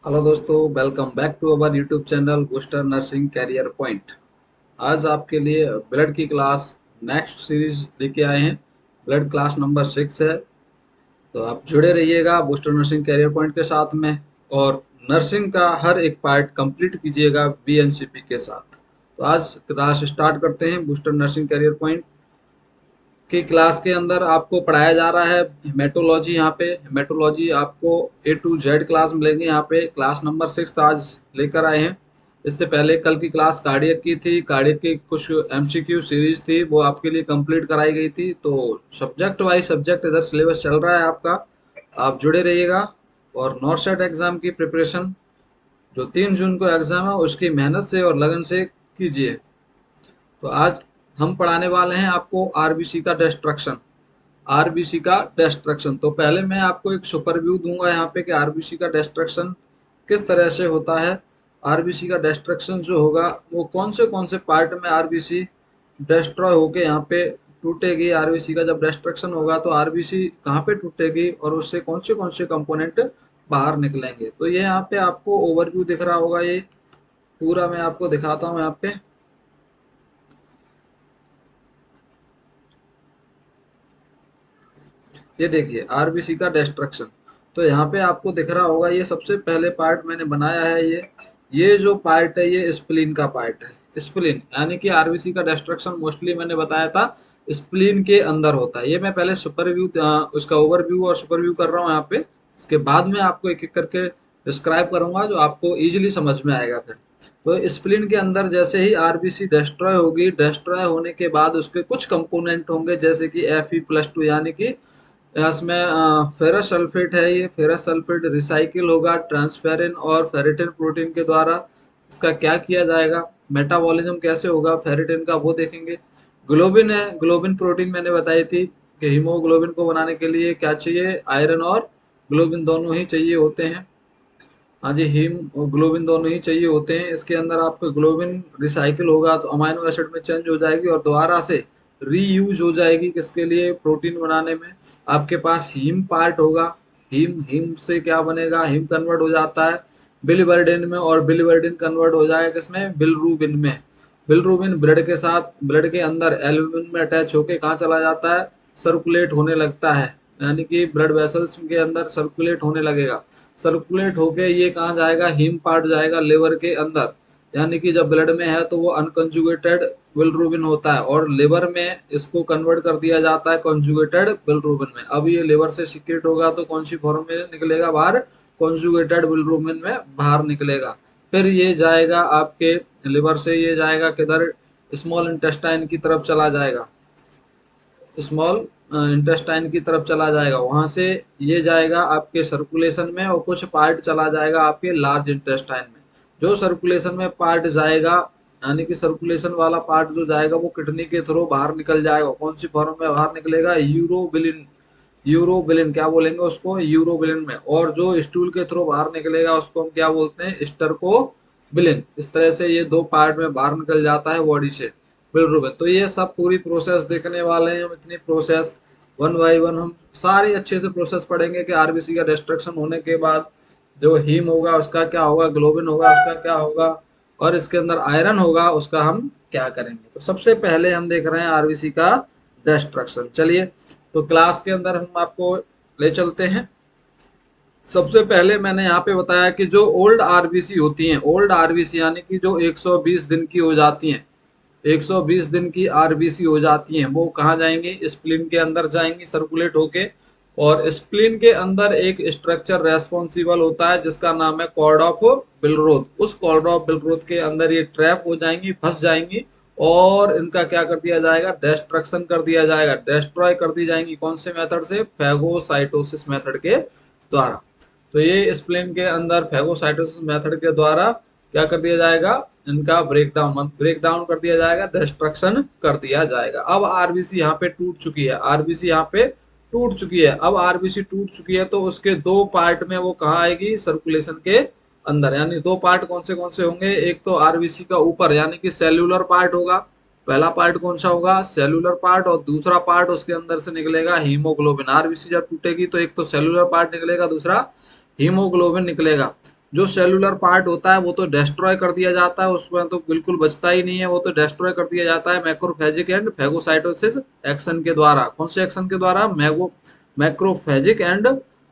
Hello दोस्तों, welcome back to our YouTube channel booster nursing career point. आज आपके लिए ब्लड की क्लास नेक्स्ट सीरीज लेके आए हैं। ब्लड क्लास नंबर 6 है, तो आप जुड़े रहिएगा बूस्टर नर्सिंग कैरियर पॉइंट के साथ में। और नर्सिंग का हर एक पार्ट कंप्लीट कीजिएगा बीएनसीपी के साथ। तो आज क्लास स्टार्ट करते हैं बूस्टर नर्सिंग कैरियर पॉइंट की क्लास के अंदर आपको पढ़ाया जा रहा है हेमेटोलॉजी। यहाँ पे हेमेटोलॉजी आपको A to Z क्लास मिलेंगे। यहाँ पे क्लास नंबर 6 आज लेकर आए हैं। इससे पहले कल की क्लास कार्डियक की थी। कार्डियक की कुछ MCQ सीरीज थी, वो आपके लिए कंप्लीट कराई गई थी। तो सब्जेक्ट वाइज सब्जेक्ट इधर सिलेबस चल रहा है आपका, आप जुड़े रहिएगा। और नॉर्थ सेट एग्जाम की प्रिपरेशन जो 3 जून को एग्जाम है उसकी मेहनत से और लगन से कीजिए। तो आज हम पढ़ाने वाले हैं आपको आरबीसी का डिस्ट्रक्शन। आरबीसी का डिस्ट्रक्शन, तो पहले मैं आपको एक सुपरव्यू दूंगा यहाँ पे कि आरबीसी का डिस्ट्रक्शन किस तरह से होता है। आरबीसी का डिस्ट्रक्शन जो होगा वो कौन से पार्ट में आरबीसी डिस्ट्रॉय होके यहाँ पे टूटेगी। आरबीसी का जब डिस्ट्रक्शन होगा तो आरबीसी कहाँ पे टूटेगी और उससे कौन से कंपोनेंट बाहर निकलेंगे। तो ये यहाँ पे आपको ओवरव्यू दिख रहा होगा, ये पूरा मैं आपको दिखाता हूँ यहाँ पे। ये देखिए आरबीसी का डिस्ट्रक्शन, तो यहाँ पे आपको दिख रहा होगा ये सबसे पहले पार्ट मैंने बनाया है। ये जो पार्ट है ये स्प्लीन का पार्ट है। स्प्लीन यानी कि आरबीसी का डिस्ट्रक्शन मोस्टली मैंने बताया था स्प्लीन के अंदर होता है। ये मैं पहले सुपरव्यू उसका ओवरव्यू और सुपरव्यू कर रहा हूँ यहाँ पे। इसके बाद में आपको एक एक करके डिस्क्राइब करूंगा जो आपको इजीली समझ में आएगा फिर। तो स्प्लीन के अंदर जैसे ही आरबीसी डिस्ट्रॉय होगी, डिस्ट्रॉय होने के बाद उसके कुछ कंपोनेंट होंगे जैसे कि Fe+2 यानी कि इसमें फेरस सल्फेट है। ये फेरस सल्फेट रिसाइकिल होगा ट्रांसफेरिन और फेरिटिन प्रोटीन के द्वारा। इसका क्या किया जाएगा, मेटाबॉलिज्म कैसे होगा फेरिटिन का, वो देखेंगे। ग्लोबिन है, ग्लोबिन प्रोटीन मैंने बताई थी कि हीमोग्लोबिन को बनाने के लिए क्या चाहिए, आयरन और ग्लोबिन दोनों ही चाहिए होते हैं। हाँ जी, हीम और ग्लोबिन दोनों ही चाहिए होते हैं। इसके अंदर आपका ग्लोबिन रिसाइकिल होगा तो अमाइनो एसिड में चेंज हो जाएगी और दोबारा से रीयूज हो जाएगी किसके लिए, प्रोटीन बनाने में। आपके पास हीम पार्ट होगा। हीम हीम से क्या बनेगा, हीम कन्वर्ट हो जाता है बिलिवर्डिन में और बिलिवर्डिन कन्वर्ट हो जाएगा किसमें, बिलरूबिन में। बिलरूबिन ब्लड के साथ, ब्लड के अंदर एल्ब्यूमिन में अटैच होके कहाँ चला जाता है, सर्कुलेट होने लगता है। यानी कि ब्लड वेसल्स के अंदर सर्कुलेट होने लगेगा। सर्कुलेट होके ये कहाँ जाएगा, हीम पार्ट जाएगा लिवर के अंदर। यानी कि जब ब्लड में है तो वो अनकंजुगेटेड बिलरूबिन होता है और लिवर में इसको कन्वर्ट कर दिया जाता है कंजुगेटेड बिलरूबिन में। अब ये लिवर से सीक्रेट होगा तो कौन सी फॉर्म में निकलेगा बाहर, कंजुगेटेड बिलरूबिन में बाहर निकलेगा। फिर ये जाएगा आपके लिवर से, ये जाएगा किधर, स्मॉल इंटेस्टाइन की तरफ चला जाएगा। स्मॉल इंटेस्टाइन की तरफ चला जाएगा, वहां से ये जाएगा आपके सर्कुलेशन में और कुछ पार्ट चला जाएगा आपके लार्ज इंटेस्टाइन में। जो सर्कुलेशन में पार्ट जाएगा यानी कि सर्कुलेशन वाला पार्ट जो जाएगा वो किडनी के थ्रू बाहर निकल जाएगा। कौन सी फॉर्म में बाहर निकलेगा, यूरोबिलिन। यूरोबिलिन क्या बोलेंगे उसको, यूरोबिलिन में। और जो स्टूल के थ्रू बाहर निकलेगा उसको हम क्या बोलते हैं, स्टर्कोबिलिन। इस तरह से ये दो पार्ट में बाहर निकल जाता है बॉडी से बिलरुबिन। तो ये सब पूरी प्रोसेस देखने वाले हैं हम, इतनी प्रोसेस वन बाई वन हम सारी अच्छे से प्रोसेस पढ़ेंगे कि आरबीसी का डिस्ट्रक्शन होने के बाद जो हीम होगा उसका क्या होगा, ग्लोबिन होगा उसका क्या होगा, और इसके अंदर आयरन होगा उसका हम क्या करेंगे। तो सबसे पहले हम देख रहे हैं आरबीसी का डिस्ट्रक्शन। चलिए तो क्लास के अंदर हम आपको ले चलते हैं। सबसे पहले मैंने यहाँ पे बताया कि जो ओल्ड आरबीसी होती हैं, ओल्ड आरबीसी यानी कि जो 120 दिन की हो जाती हैं, 120 दिन की आरबीसी हो जाती हैं, वो कहाँ जाएंगी, स्प्लीन के अंदर जाएंगी सर्कुलेट होके। और स्प्लीन के अंदर एक स्ट्रक्चर रेस्पॉन्सिबल होता है जिसका नाम है कॉर्ड ऑफ बिलरोथ। उस कॉर्ड ऑफ बिलरोथ के अंदर ये ट्रैप हो जाएंगी, फंस जाएंगी और इनका क्या कर दिया जाएगा, डिस्ट्रक्शन कर दिया जाएगा, डिस्ट्रॉय कर दी जाएंगी। कौन से मेथड से, फैगोसाइटोसिस मेथड के द्वारा। तो ये स्प्लीन के अंदर फैगोसाइटोसिस मेथड के द्वारा क्या कर दिया जाएगा, इनका ब्रेक डाउन कर दिया जाएगा, डिस्ट्रक्शन कर दिया जाएगा। अब आरबीसी यहाँ पे टूट चुकी है, आरबीसी यहाँ पे टूट चुकी है। अब आरबीसी टूट चुकी है तो उसके दो पार्ट में वो कहाँ आएगी, सर्कुलेशन के अंदर। यानी दो पार्ट कौन से होंगे, एक तो आरबीसी का ऊपर यानी कि सेल्यूलर पार्ट होगा। पहला पार्ट कौन सा होगा, सेल्यूलर पार्ट, और दूसरा पार्ट उसके अंदर से निकलेगा हीमोग्लोबिन। आरबीसी जब टूटेगी तो एक तो सेल्यूलर पार्ट निकलेगा, दूसरा हीमोग्लोबिन निकलेगा। जो सेलुलर पार्ट होता है वो तो डिस्ट्रॉय कर दिया जाता है, उसमें तो बिल्कुल बचता ही नहीं है, वो तो डिस्ट्रॉय कर दिया जाता है मैक्रोफेजिक एंड फैगोसाइटोसिस एक्शन के द्वारा। कौन से एक्शन के द्वारा? मैक्रोफेजिक एंड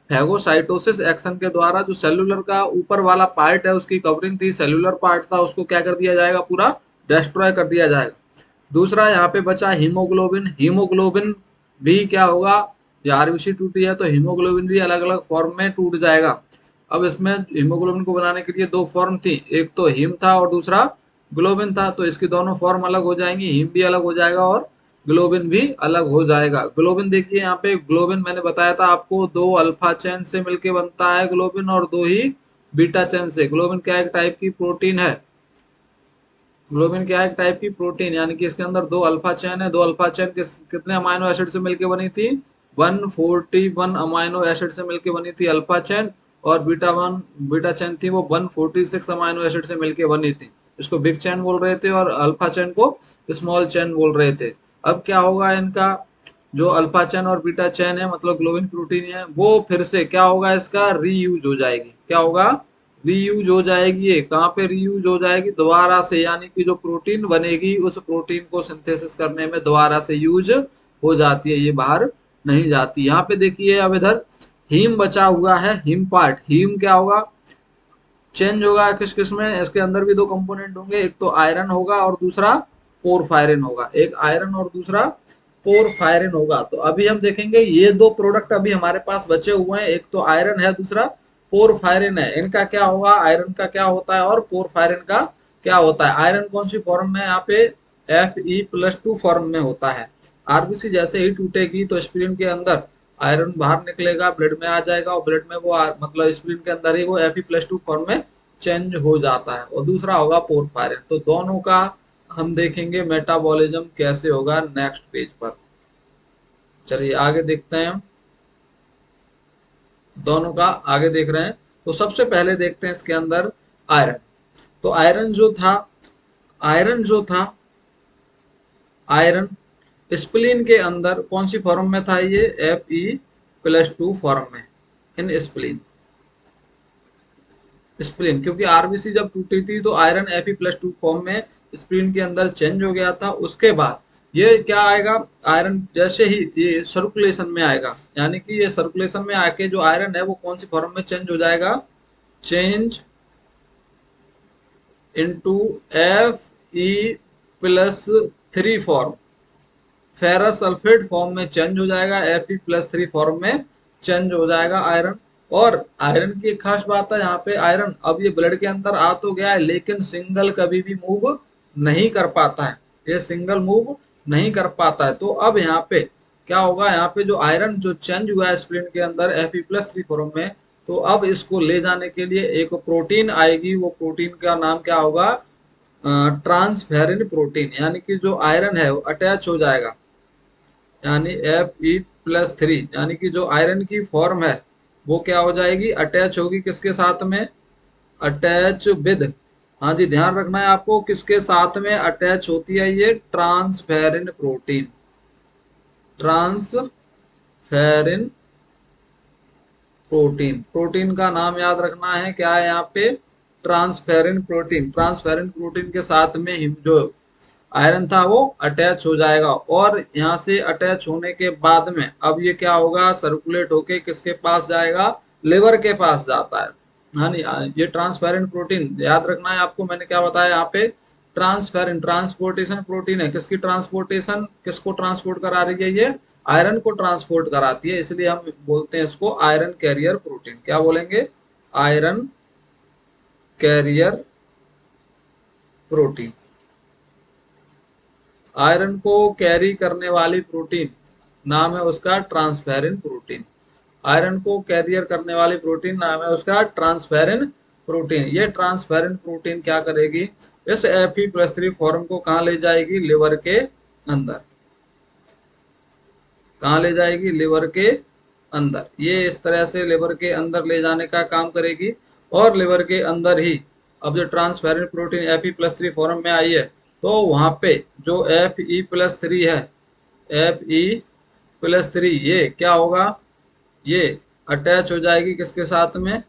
फैगोसाइटोसिस एक्शन के द्वारा। जो सेलुलर का ऊपर वाला पार्ट है उसकी कवरिंग थी, सेलुलर पार्ट था, उसको क्या कर दिया जाएगा? पूरा डिस्ट्रॉय कर दिया जाएगा। दूसरा यहाँ पे बचा हीमोग्लोबिन। हीमोग्लोबिन भी क्या होगा? ये आरबीसी टूटी है तो हीमोग्लोबिन भी अलग अलग फॉर्म में टूट जाएगा। अब इसमें हीमोग्लोबिन को बनाने के लिए दो फॉर्म थी, एक तो हीम था और दूसरा ग्लोबिन था, तो इसकी दोनों फॉर्म अलग हो जाएंगी, हीम भी अलग हो जाएगा और ग्लोबिन भी अलग हो जाएगा। ग्लोबिन देखिए यहाँ पे, ग्लोबिन मैंने बताया था आपको, दो अल्फा चेन से मिलकर बनता है ग्लोबिन और दो ही बीटा चेन से। ग्लोबिन क्या एक टाइप की प्रोटीन है? ग्लोबिन क्या है? एक टाइप की प्रोटीन, यानी कि इसके अंदर दो अल्फा चेन है। दो अल्फा चेन कितने अमाइनो एसिड से मिलकर बनी थी? 141 अमाइनो एसिड से मिलकर बनी थी अल्फा चेन, और बीटा चेन थी वो 146 अमाइनो एसिड से मिलकर बनी थी। इसको बिग चेन बोल रहे थे और अल्फा चेन को स्मॉल चेन बोल रहे थे। अब क्या होगा, इनका जो अल्फा चेन और बीटा चेन है, मतलब ग्लोबिन प्रोटीन है, वो फिर से क्या होगा, इसका रीयूज हो जाएगी। क्या होगा? रीयूज हो जाएगी। ये कहाँ पे रीयूज हो जाएगी? दोबारा से, यानी कि जो प्रोटीन बनेगी उस प्रोटीन को सिंथेसिस करने में दोबारा से यूज हो जाती है, ये बाहर नहीं जाती। यहाँ पे देखिए अब इधर हीम बचा हुआ है, हीम पार्ट। हीम क्या होगा? चेंज होगा किस किस में? इसके अंदर भी दो कंपोनेंट होंगे, एक तो आयरन होगा और दूसरा पोरफायरिन होगा। एक आयरन और दूसरा पोरफायरिन होगा। तो अभी हम देखेंगे ये दो प्रोडक्ट अभी हमारे पास बचे हुए हैं, एक तो आयरन है, दूसरा पोरफायरिन है। इनका क्या होगा? आयरन का क्या होता है और पोरफायरिन का क्या होता है? आयरन कौन सी फॉर्म में? यहाँ पे Fe+2 फॉर्म में होता है। आरबीसी जैसे ही टूटेगी तो स्प्लीन के अंदर आयरन बाहर निकलेगा, ब्लड में आ जाएगा और ब्लड में वो मतलब स्प्लीन के अंदर ही वो Fe+2 फॉर्म में चेंज हो जाता है। और दूसरा होगा पोरफायरिन। तो दोनों का हम देखेंगे मेटाबॉलिज्म कैसे होगा नेक्स्ट पेज पर। चलिए आगे देखते हैं हम, दोनों का आगे देख रहे हैं। तो सबसे पहले देखते हैं इसके अंदर आयरन। तो आयरन जो था आयरन स्प्लीन के अंदर कौन सी फॉर्म में था? ये Fe+2 फॉर्म में इन स्प्लीन। स्प्लीन क्योंकि आरबीसी जब टूटी थी तो आयरन Fe+2 फॉर्म में स्प्लीन के अंदर चेंज हो गया था। उसके बाद ये क्या आएगा? आयरन जैसे ही ये सर्कुलेशन में आएगा, यानी कि ये सर्कुलेशन में आके जो आयरन है वो कौन सी फॉर्म में चेंज हो जाएगा? Change into Fe+3 form, ferrous sulphate form में चेंज हो जाएगा, Fe+3 फॉर्म में चेंज हो जाएगा आयरन। और आयरन की एक खास बात है यहाँ पे, आयरन अब ये ब्लड के अंदर आ तो गया है लेकिन सिंगल कभी भी मूव नहीं कर पाता है, ये सिंगल मूव नहीं कर पाता है। तो अब यहाँ पे क्या होगा? यहाँ पे जो आयरन जो चेंज हुआ है स्प्लीन के अंदर Fe+3 फॉर्म में, तो अब इसको ले जाने के लिए एक प्रोटीन आएगी। वो प्रोटीन का नाम क्या होगा? Transferrin protein. यानी कि जो आयरन है वो अटैच हो जाएगा, यानी Fe+3, यानी कि जो आयरन की फॉर्म है वो क्या हो जाएगी? अटैच होगी किसके साथ में? अटैच विद, हाँ जी ध्यान रखना है आपको, किसके साथ में अटैच होती है ये? Transferrin protein. Transferrin protein, protein का नाम याद रखना है, क्या है यहाँ पे? Transferrin protein. ट्रांसफेरिन प्रोटीन के साथ में जो आयरन था वो अटैच हो जाएगा। और यहाँ से अटैच होने के बाद में अब ये क्या होगा? सर्कुलेट होके किसके पास जाएगा? लिवर के पास जाता है। हाँ नहीं, ये ट्रांसपेरेंट प्रोटीन याद रखना है आपको, मैंने क्या बताया यहाँ पे? ट्रांसपेरेंट ट्रांसपोर्टेशन प्रोटीन है। किसकी ट्रांसपोर्टेशन, किसको ट्रांसपोर्ट करा रही है ये? आयरन को ट्रांसपोर्ट कराती है, इसलिए हम बोलते हैं इसको आयरन कैरियर प्रोटीन। क्या बोलेंगे? Iron carrier protein. आयरन को कैरी करने वाली प्रोटीन नाम है उसका ट्रांसफेरिन प्रोटीन। आयरन को कैरियर करने वाली प्रोटीन नाम है उसका ट्रांसफेरिन प्रोटीन। ये ट्रांसफेरिन प्रोटीन क्या करेगी? इस Fe+3 फॉर्म को कहाँ ले जाएगी? लिवर के अंदर। कहाँ ले जाएगी? लिवर के अंदर। ये इस तरह से लिवर के अंदर ले जाने का काम करेगी। और लिवर के अंदर ही अब जो ट्रांसफेरिन प्रोटीन Fe+3 फॉर्म में आई है, तो वहां पे जो Fe+3 है, Fe+3 ये क्या होगा? ये अटैच हो जाएगी किसके साथ में?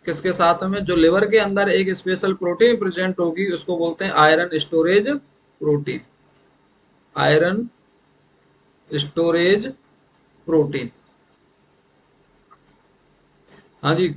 किसके साथ में, जो लिवर के अंदर एक स्पेशल प्रोटीन प्रेजेंट होगी उसको बोलते हैं iron storage protein, iron storage protein. हाँ जी,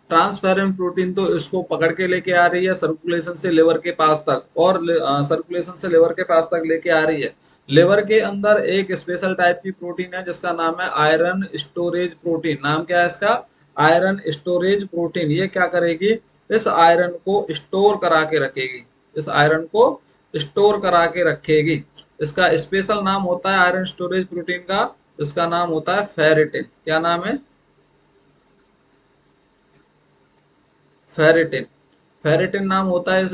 ट्रांसफेरेंट प्रोटीन तो इसको पकड़ के लेके आ रही है सर्कुलेशन से लिवर के पास तक, और सर्कुलेशन से लिवर के पास तक लेके आ रही है। लिवर के अंदर एक स्पेशल टाइप की प्रोटीन है जिसका नाम है आयरन स्टोरेज प्रोटीन। नाम क्या है इसका, आयरन स्टोरेज प्रोटीन। ये क्या करेगी, इस आयरन को स्टोर करा के रखेगी, इस आयरन को स्टोर करा के रखेगी। इसका स्पेशल नाम होता है आयरन स्टोरेज प्रोटीन का, इसका नाम होता है फेरिटिन। क्या नाम है, फेरिटिन। फेरिटिन नाम होता है इस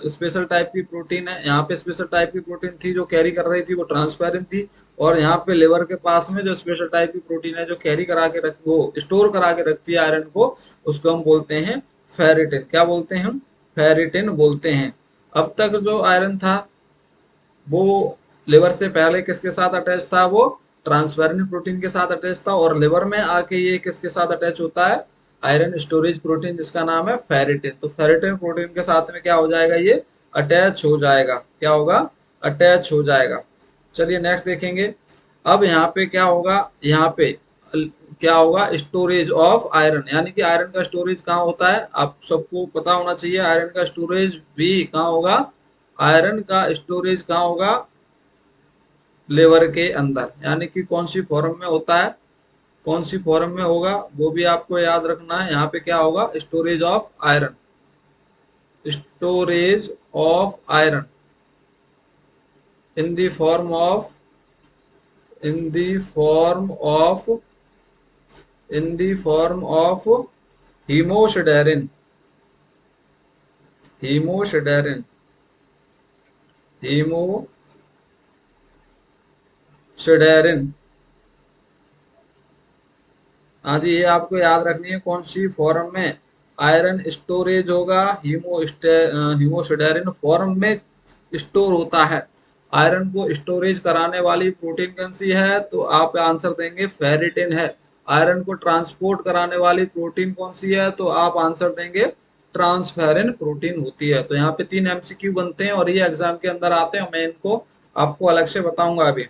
स्पेशल टाइप की प्रोटीन है। यहाँ पे स्पेशल टाइप की प्रोटीन थी जो कैरी कर रही थी, वो ट्रांसपेरेंट थी। और यहाँ पे लिवर के पास में जो स्पेशल टाइप की प्रोटीन है जो कैरी करा के रख, वो स्टोर करा के रखती है आयरन को, उसको हम बोलते हैं फेरिटिन। क्या बोलते हैं हम, फेरिटिन बोलते हैं। अब तक जो आयरन था वो लिवर से पहले किसके साथ अटैच था, वो ट्रांसपेरेंट प्रोटीन के साथ अटैच था, और लिवर में आके ये किसके साथ अटैच होता है, आयरन स्टोरेज प्रोटीन जिसका नाम है फेरिटिन। तो फेरिटिन प्रोटीन के साथ में क्या हो जाएगा, ये अटैच हो जाएगा। क्या होगा, अटैच हो जाएगा। चलिए नेक्स्ट देखेंगे। अब यहाँ पे क्या होगा, यहाँ पे क्या होगा, स्टोरेज ऑफ आयरन, यानी कि आयरन का स्टोरेज कहाँ होता है, आप सबको पता होना चाहिए। आयरन का स्टोरेज भी कहाँ होगा, आयरन का स्टोरेज कहाँ होगा, लिवर के अंदर। यानी कि कौन सी फॉर्म में होता है, कौन सी फॉर्म में होगा वो भी आपको याद रखना है। यहाँ पे क्या होगा, storage of iron, storage of iron in the form of, in the form of, in the form of haemosiderin, haemosiderin, haemosiderin. हाँ जी, ये आपको याद रखनी है कौन सी फॉर्म में आयरन स्टोरेज होगा, हीमोसिडेरिन फॉर्म में स्टोर होता है। आयरन को स्टोरेज कराने वाली प्रोटीन कौन सी है, तो आप आंसर देंगे फेरिटिन है। आयरन को ट्रांसपोर्ट कराने वाली प्रोटीन कौन सी है, तो आप आंसर देंगे ट्रांसफेरिन प्रोटीन होती है। तो यहाँ पे 3 एमसीक्यू बनते हैं और ये एग्जाम के अंदर आते हैं, मैं इनको आपको अलग से बताऊंगा अभी।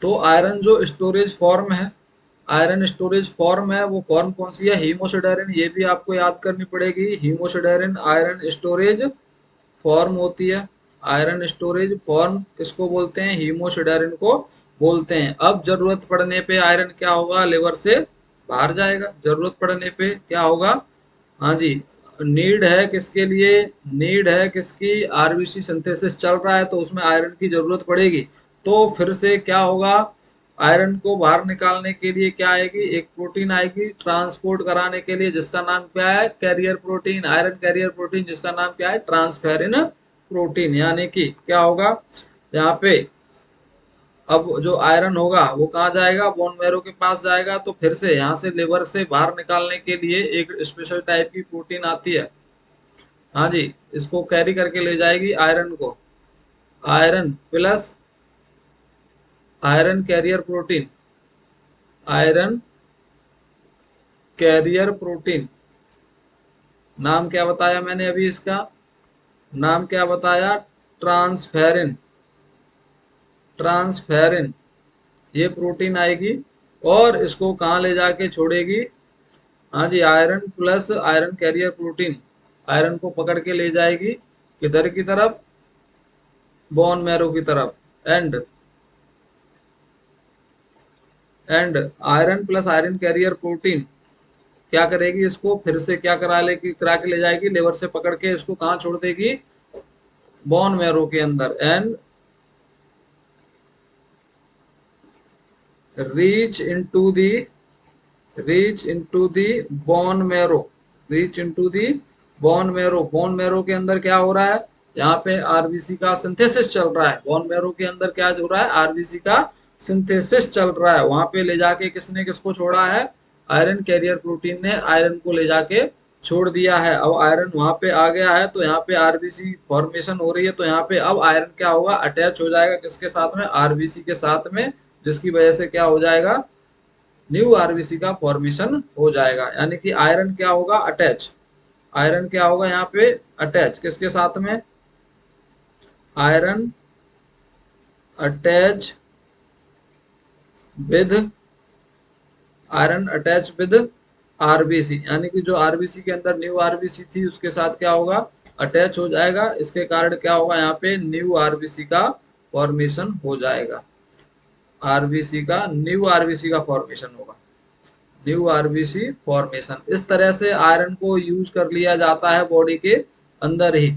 तो आयरन जो स्टोरेज फॉर्म है, आयरन स्टोरेज फॉर्म है, वो फॉर्म कौन सी है, हीमोसिडेरिन। ये भी आपको याद करनी पड़ेगी, हीमोसिडेरिन आयरन स्टोरेज फॉर्म होती है। आयरन स्टोरेज फॉर्म किसको बोलते हैं, हीमोसिडेरिन को बोलते हैं। अब जरूरत पड़ने पे आयरन क्या होगा, लिवर से बाहर जाएगा। जरूरत पड़ने पे क्या होगा, हाँ जी, नीड है किसके लिए, नीड है किसकी, आरबीसी सिंथेसिस चल रहा है तो उसमें आयरन की जरूरत पड़ेगी। तो फिर से क्या होगा, आयरन को बाहर निकालने के लिए क्या आएगी, एक प्रोटीन आएगी ट्रांसपोर्ट कराने के लिए जिसका नाम क्या है, career protein, iron carrier protein जिसका नाम क्या है, ट्रांसफेरिन प्रोटीन। यानी कि क्या होगा यहाँ पे, अब जो आयरन होगा वो कहाँ जाएगा, बोन मैरो के पास जाएगा। तो फिर से यहाँ से लिवर से बाहर निकालने के लिए एक स्पेशल टाइप की प्रोटीन आती है। हाँ जी, इसको कैरी करके ले जाएगी आयरन को, iron plus iron carrier protein, iron carrier protein. नाम क्या बताया मैंने अभी इसका, नाम क्या बताया, ट्रांसफेरिन, ट्रांसफेरिन। ये प्रोटीन आएगी और इसको कहाँ ले जाके छोड़ेगी, हाँ जी, iron plus iron carrier protein iron को पकड़ के ले जाएगी किधर की तरफ, बोन मैरो की तरफ। And iron plus iron carrier protein क्या करेगी, इसको फिर से क्या करा के ले जाएगी, लिवर से पकड़ के इसको कहाँ छोड़ देगी, बोन मैरो के अंदर। And reach into the, reach into the bone marrow, reach into the bone marrow. Bone marrow के अंदर क्या हो रहा है, यहाँ पे आरबीसी का सिंथेसिस चल रहा है। बोन मैरो के अंदर क्या हो रहा है, आरबीसी का सिंथेसिस चल रहा है। वहां पे ले जाके किसने किसको छोड़ा है, आयरन कैरियर प्रोटीन ने आयरन को ले जाके छोड़ दिया है। अब आयरन वहां पे आ गया है तो यहाँ पे आरबीसी फॉर्मेशन हो रही है। तो यहाँ पे अब आयरन क्या होगा, अटैच हो जाएगा किसके साथ में, आरबीसी के साथ में, जिसकी वजह से क्या हो जाएगा, न्यू आरबीसी का फॉर्मेशन हो जाएगा। यानी कि आयरन क्या होगा, अटैच, आयरन क्या होगा यहाँ पे, अटैच किसके साथ में, iron attach with, iron attach with RBC, यानी कि जो आरबीसी के अंदर न्यू आरबीसी थी उसके साथ क्या होगा, अटैच हो जाएगा। इसके कारण क्या होगा, यहाँ पे न्यू आरबीसी का फॉर्मेशन हो जाएगा, आरबीसी का, न्यू आरबीसी का फॉर्मेशन होगा, न्यू आरबीसी फॉर्मेशन। इस तरह से आयरन को यूज कर लिया जाता है बॉडी के अंदर ही।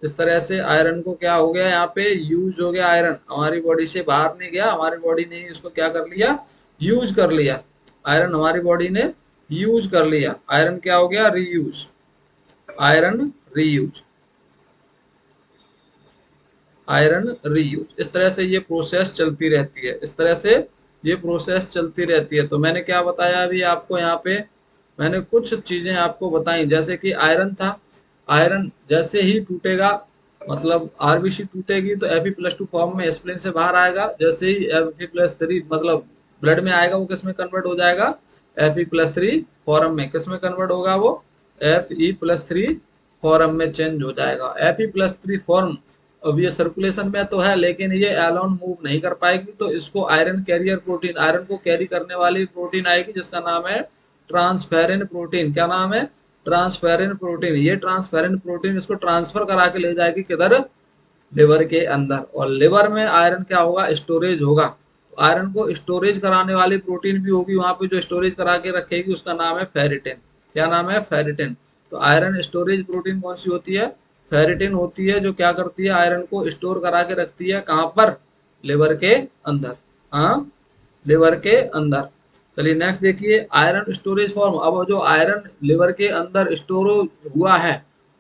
इस तरह से आयरन को क्या हो गया, यहाँ पे यूज हो गया, आयरन हमारी बॉडी से बाहर नहीं गया, हमारी बॉडी ने इसको क्या कर लिया, यूज कर लिया, आयरन हमारी बॉडी ने यूज कर लिया। आयरन क्या हो गया, reuse, iron reuse, iron reuse. इस तरह से ये प्रोसेस चलती रहती है, इस तरह से ये प्रोसेस चलती रहती है। तो मैंने क्या बताया अभी आपको, यहाँ पे मैंने कुछ चीजें आपको बताई, जैसे कि आयरन था, आयरन जैसे ही टूटेगा, मतलब आरबीसी टूटेगी तो Fe+2 फॉर्म में स्प्लीन से बाहर आएगा, जैसे ही Fe+3 मतलब ब्लड में आएगा वो किस में कन्वर्ट हो जाएगा, Fe+3 फॉर्म में, किस में कन्वर्ट होगा वो, Fe+3 फॉर्म में चेंज हो जाएगा। Fe+3 फॉर्म अब ये सर्कुलेशन में तो है, लेकिन ये एलोन मूव नहीं कर पाएगी, तो इसको आयरन कैरियर प्रोटीन, आयरन को कैरी करने वाली प्रोटीन आएगी जिसका नाम है ट्रांसफेरिन प्रोटीन। क्या नाम है, ट्रांसफेरिन प्रोटीन। ये ट्रांसफेरिन प्रोटीन इसको ट्रांसफर करा के ले जाएगी किधर, लिवर के अंदर, और लिवर में आयरन क्या होगा, स्टोरेज होगा। तो आयरन को स्टोरेज कराने वाली प्रोटीन भी होगी वहां पे जो स्टोरेज करा के रखेगी, उसका नाम है फेरिटिन। क्या नाम है, फेरिटिन। तो आयरन स्टोरेज प्रोटीन कौन सी होती है, फेरिटिन होती है, जो क्या करती है, आयरन को स्टोर करा के रखती है, कहाँ पर, लिवर के अंदर, हाँ, लिवर के अंदर। चलिए नेक्स्ट देखिए, आयरन स्टोरेज फॉर्म। अब जो आयरन लिवर के अंदर स्टोर हुआ है,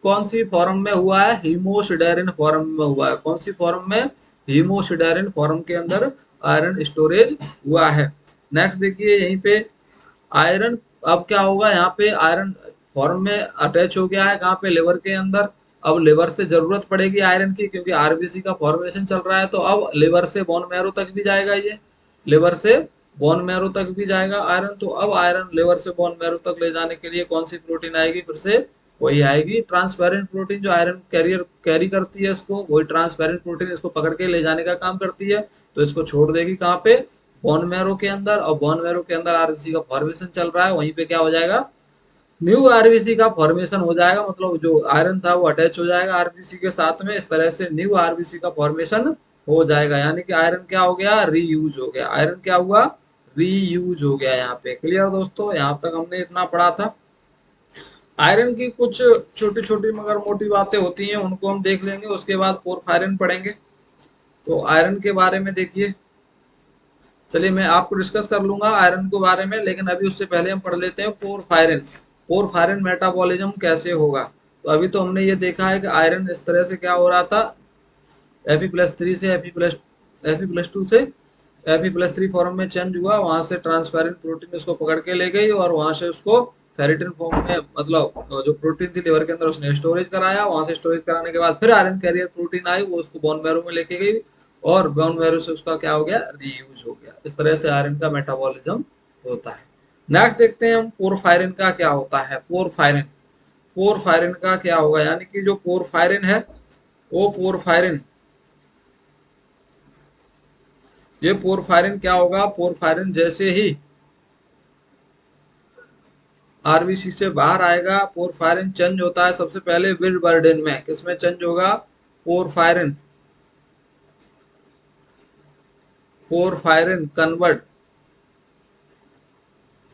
कौन सी फॉर्म में हुआ है, हीमोसिडेरिन फॉर्म में हुआ है। कौन सी फॉर्म में, हीमोसिडेरिन फॉर्म के अंदर आयरन स्टोरेज हुआ है। नेक्स्ट देखिए यहीं पे आयरन, अब क्या होगा, यहाँ पे आयरन फॉर्म में अटैच हो गया है, कहाँ पे, लिवर के अंदर। अब लिवर से जरूरत पड़ेगी आयरन की, क्योंकि आरबीसी का फॉर्मेशन चल रहा है, तो अब लिवर से बोन मैरो तक भी जाएगा, ये लिवर से बोन मैरो तक भी जाएगा आयरन। तो अब आयरन लिवर से बोन मैरो तक ले जाने के लिए कौन सी प्रोटीन आएगी, फिर से वही आएगी ट्रांसपेरेंट प्रोटीन, जो आयरन कैरियर कैरी करती है इसको, वही ट्रांसपेरेंट प्रोटीन इसको पकड़ के ले जाने का काम करती है। तो इसको छोड़ देगी कहाँ पे, बोन मैरो के अंदर, और बोन मैरो के अंदर आरबीसी का फॉर्मेशन चल रहा है, वहीं पे क्या हो जाएगा, न्यू आरबीसी का फॉर्मेशन हो जाएगा। मतलब जो आयरन था वो अटैच हो जाएगा आरबीसी के साथ में, इस तरह से न्यू आरबीसी का फॉर्मेशन हो जाएगा। यानी कि आयरन क्या हो गया, रीयूज हो गया, आयरन क्या हुआ, रीयूज हो गया। यहाँ पे क्लियर दोस्तों, यहाँ तक हमने इतना पढ़ा था। आयरन की कुछ छोटी छोटी मगर मोटी बातें होती हैं, उनको हम देख लेंगे, उसके बाद पोरफायरिन पढ़ेंगे। तो आयरन के बारे में देखिए, चलिए मैं आपको डिस्कस कर लूंगा आयरन के बारे में, लेकिन अभी उससे पहले हम पढ़ लेते हैं पोरफायरिन। पोरफायरिन मेटाबॉलिज्म कैसे होगा। तो अभी तो हमने ये देखा है कि आयरन इस तरह से क्या हो रहा था, Fe+3 से Fe+2 से Fe+3 फॉर्म में चेंज हुआ, वहां से ट्रांसपेरेंट प्रोटीन उसको पकड़ के ले गई, और वहां से उसको फेरिटिन फॉर्म में, मतलब जो प्रोटीन थी लिवर के अंदर, उसने स्टोरेज कराया, वहां से स्टोरेज कराने के बाद फिर आयरन कैरियर प्रोटीन आई, वो उसको बोन मैरो में लेके गई, और बोन मैरो से उसका क्या हो गया, रीयूज हो गया। इस तरह से आयरन का मेटाबॉलिज्म होता है। नेक्स्ट देखते हैं हम पोरफायरिन का क्या होता है। पोरफायरिन, पोरफायरिन का क्या होगा, यानी कि जो पोरफायरिन है, वो पोरफायरिन, ये पोरफायरिन क्या होगा, पोरफायरिन जैसे ही आरबीसी से बाहर आएगा, पोरफायरिन चेंज होता है सबसे पहले बिलिवर्डिन में। किसमें चेंज होगा, porphyrin, porphyrin convert,